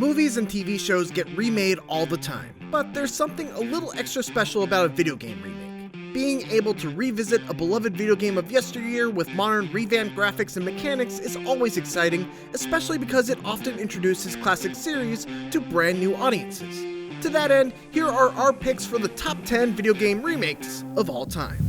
Movies and TV shows get remade all the time, but there's something a little extra special about a video game remake. Being able to revisit a beloved video game of yesteryear with modern revamped graphics and mechanics is always exciting, especially because it often introduces classic series to brand new audiences. To that end, here are our picks for the top 10 video game remakes of all time.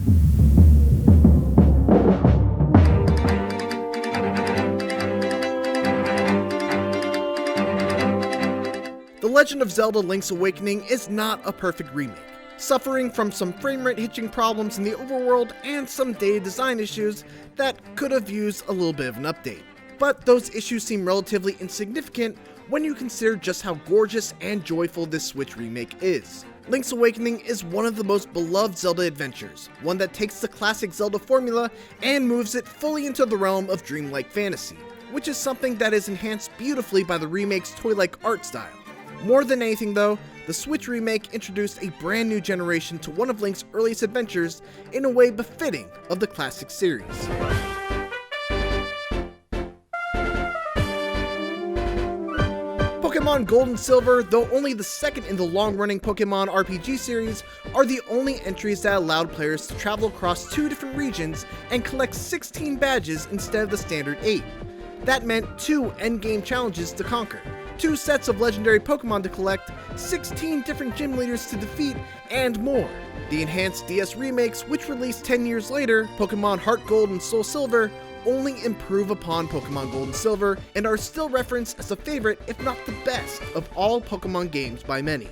The Legend of Zelda Link's Awakening is not a perfect remake, suffering from some frame rate hitching problems in the overworld and some dated design issues that could have used a little bit of an update. But those issues seem relatively insignificant when you consider just how gorgeous and joyful this Switch remake is. Link's Awakening is one of the most beloved Zelda adventures, one that takes the classic Zelda formula and moves it fully into the realm of dreamlike fantasy, which is something that is enhanced beautifully by the remake's toy-like art style. More than anything though, the Switch remake introduced a brand new generation to one of Link's earliest adventures in a way befitting of the classic series. Pokemon Gold and Silver, though only the second in the long-running Pokemon RPG series, are the only entries that allowed players to travel across 2 different regions and collect 16 badges instead of the standard 8. That meant 2 endgame challenges to conquer, 2 sets of legendary Pokemon to collect, 16 different gym leaders to defeat, and more. The enhanced DS remakes, which released 10 years later, Pokemon Heart Gold and Soul Silver, only improve upon Pokemon Gold and Silver and are still referenced as a favorite, if not the best, of all Pokemon games by many.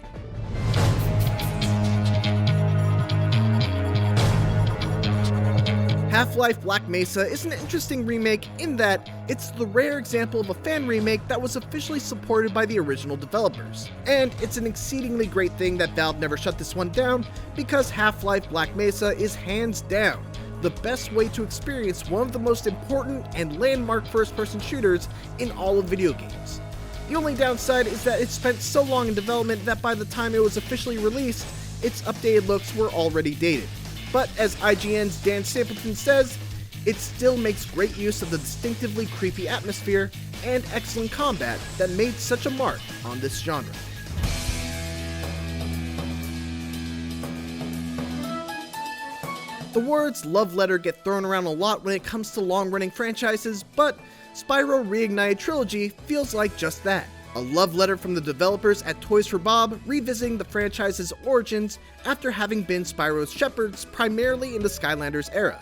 HalfLife Black Mesa is an interesting remake in that it's the rare example of a fan remake that was officially supported by the original developers. And it's an exceedingly great thing that Valve never shut this one down, because HalfLife Black Mesa is hands down the best way to experience one of the most important and landmark first-person shooters in all of video games. The only downside is that it spent so long in development that by the time it was officially released, its updated looks were already dated. But as IGN's Dan Stapleton says, it still makes great use of the distinctively creepy atmosphere and excellent combat that made such a mark on this genre. The words love letter get thrown around a lot when it comes to long-running franchises, but Spyro Reignited Trilogy feels like just that. A love letter from the developers at Toys for Bob revisiting the franchise's origins after having been Spyro's shepherds primarily in the Skylanders era.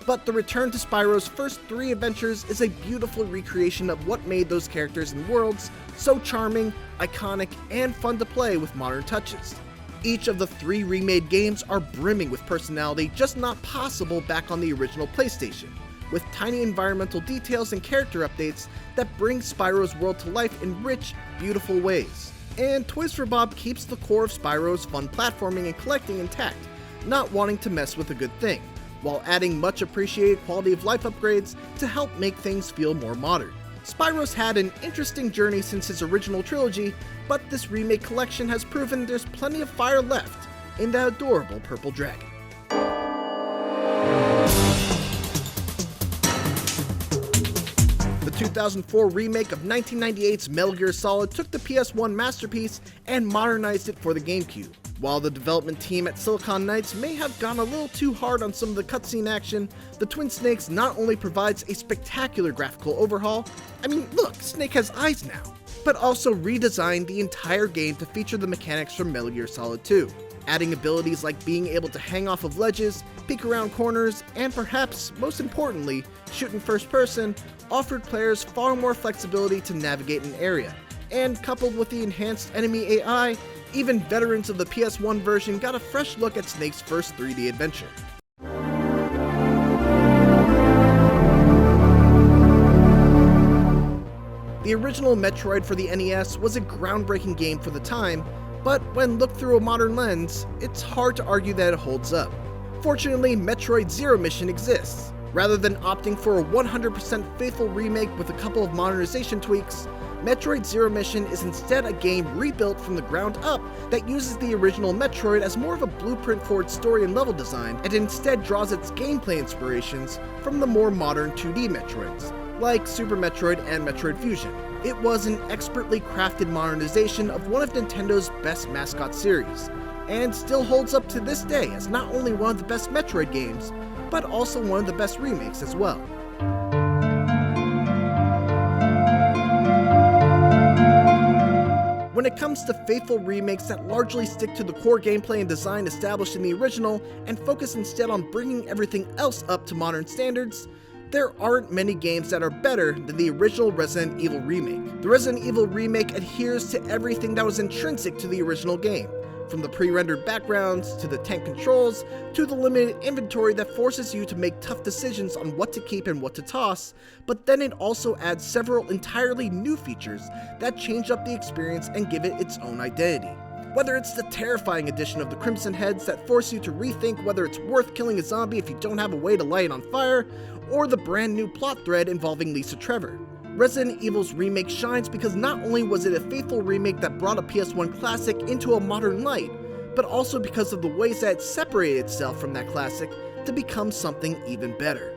But the return to Spyro's first 3 adventures is a beautiful recreation of what made those characters and worlds so charming, iconic, and fun to play with modern touches. Each of the 3 remade games are brimming with personality just not possible back on the original PlayStation, with tiny environmental details and character updates that bring Spyro's world to life in rich, beautiful ways. And Toys for Bob keeps the core of Spyro's fun platforming and collecting intact, not wanting to mess with a good thing, while adding much appreciated quality of life upgrades to help make things feel more modern. Spyro's had an interesting journey since his original trilogy, but this remake collection has proven there's plenty of fire left in that adorable purple dragon. The 2004 remake of 1998's Metal Gear Solid took the PS1 masterpiece and modernized it for the GameCube. While the development team at Silicon Knights may have gone a little too hard on some of the cutscene action, the Twin Snakes not only provides a spectacular graphical overhaul, I mean look, Snake has eyes now, but also redesigned the entire game to feature the mechanics from Metal Gear Solid 2, adding abilities like being able to hang off of ledges, peek around corners, and perhaps, most importantly, shoot in first person, offered players far more flexibility to navigate an area. And coupled with the enhanced enemy AI, even veterans of the PS1 version got a fresh look at Snake's first 3D adventure. The original Metroid for the NES was a groundbreaking game for the time, but when looked through a modern lens, it's hard to argue that it holds up. Fortunately, Metroid Zero Mission exists. Rather than opting for a 100% faithful remake with a couple of modernization tweaks, Metroid Zero Mission is instead a game rebuilt from the ground up that uses the original Metroid as more of a blueprint for its story and level design, and instead draws its gameplay inspirations from the more modern 2D Metroids. like Super Metroid and Metroid Fusion. It was an expertly crafted modernization of one of Nintendo's best mascot series, and still holds up to this day as not only one of the best Metroid games, but also one of the best remakes as well. When it comes to faithful remakes that largely stick to the core gameplay and design established in the original and focus instead on bringing everything else up to modern standards, there aren't many games that are better than the original Resident Evil remake. The Resident Evil remake adheres to everything that was intrinsic to the original game, from the pre-rendered backgrounds, to the tank controls, to the limited inventory that forces you to make tough decisions on what to keep and what to toss, but then it also adds several entirely new features that change up the experience and give it its own identity. Whether it's the terrifying addition of the Crimson Heads that force you to rethink whether it's worth killing a zombie if you don't have a way to light it on fire, or the brand new plot thread involving Lisa Trevor. Resident Evil's remake shines because not only was it a faithful remake that brought a PS1 classic into a modern light, but also because of the ways that it separated itself from that classic to become something even better.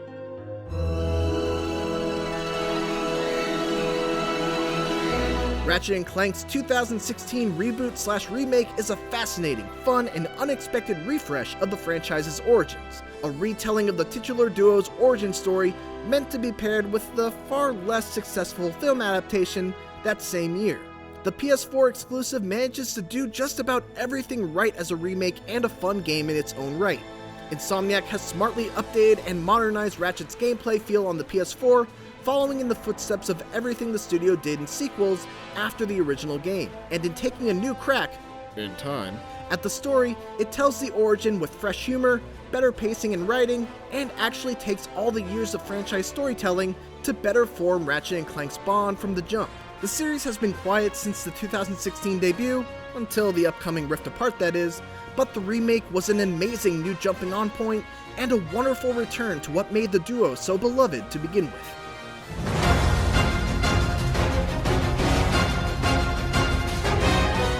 Ratchet & Clank's 2016 reboot/remake is a fascinating, fun, and unexpected refresh of the franchise's origins, a retelling of the titular duo's origin story meant to be paired with the far less successful film adaptation that same year. The PS4 exclusive manages to do just about everything right as a remake and a fun game in its own right. Insomniac has smartly updated and modernized Ratchet's gameplay feel on the PS4, following in the footsteps of everything the studio did in sequels after the original game, and in taking a new crack, in time, at the story, it tells the origin with fresh humor, better pacing and writing, and actually takes all the years of franchise storytelling to better form Ratchet & Clank's bond from the jump. The series has been quiet since the 2016 debut, until the upcoming Rift Apart that is, but the remake was an amazing new jumping on point and a wonderful return to what made the duo so beloved to begin with.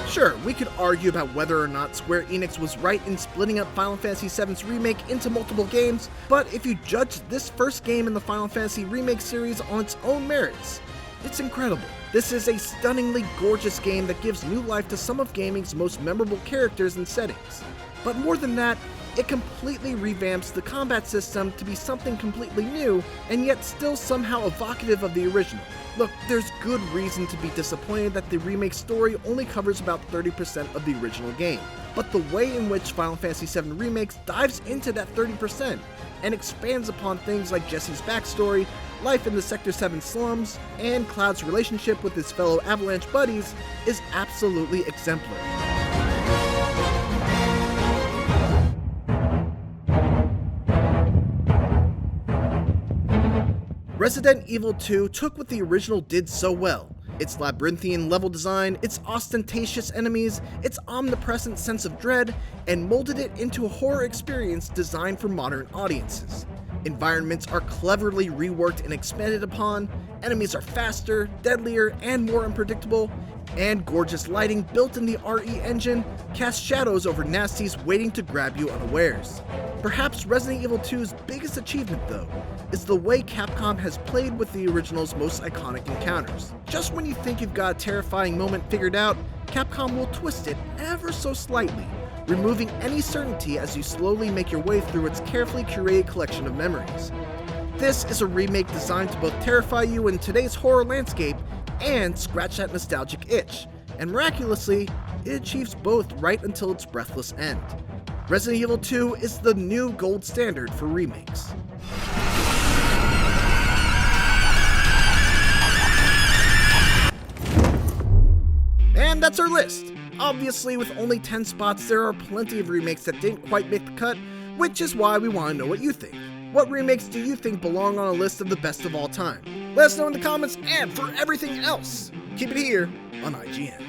Sure, we could argue about whether or not Square Enix was right in splitting up Final Fantasy VII's remake into multiple games, but if you judge this first game in the Final Fantasy remake series on its own merits, it's incredible. This is a stunningly gorgeous game that gives new life to some of gaming's most memorable characters and settings. But more than that, it completely revamps the combat system to be something completely new, and yet still somehow evocative of the original. Look, there's good reason to be disappointed that the remake story only covers about 30% of the original game, but the way in which Final Fantasy VII Remakes dives into that 30% and expands upon things like Jesse's backstory, life in the Sector 7 slums, and Cloud's relationship with his fellow Avalanche buddies is absolutely exemplary. Resident Evil 2 took what the original did so well, its labyrinthian level design, its ostentatious enemies, its omnipresent sense of dread, and molded it into a horror experience designed for modern audiences. Environments are cleverly reworked and expanded upon, enemies are faster, deadlier, and more unpredictable, and gorgeous lighting built in the RE engine casts shadows over nasties waiting to grab you unawares. Perhaps Resident Evil 2's biggest achievement, though, is the way Capcom has played with the original's most iconic encounters. Just when you think you've got a terrifying moment figured out, Capcom will twist it ever so slightly, removing any certainty as you slowly make your way through its carefully curated collection of memories. This is a remake designed to both terrify you in today's horror landscape and scratch that nostalgic itch, and miraculously, it achieves both right until its breathless end. Resident Evil 2 is the new gold standard for remakes. And that's our list. Obviously, with only 10 spots, there are plenty of remakes that didn't quite make the cut, which is why we want to know what you think. What remakes do you think belong on a list of the best of all time? Let us know in the comments, and for everything else, keep it here on IGN.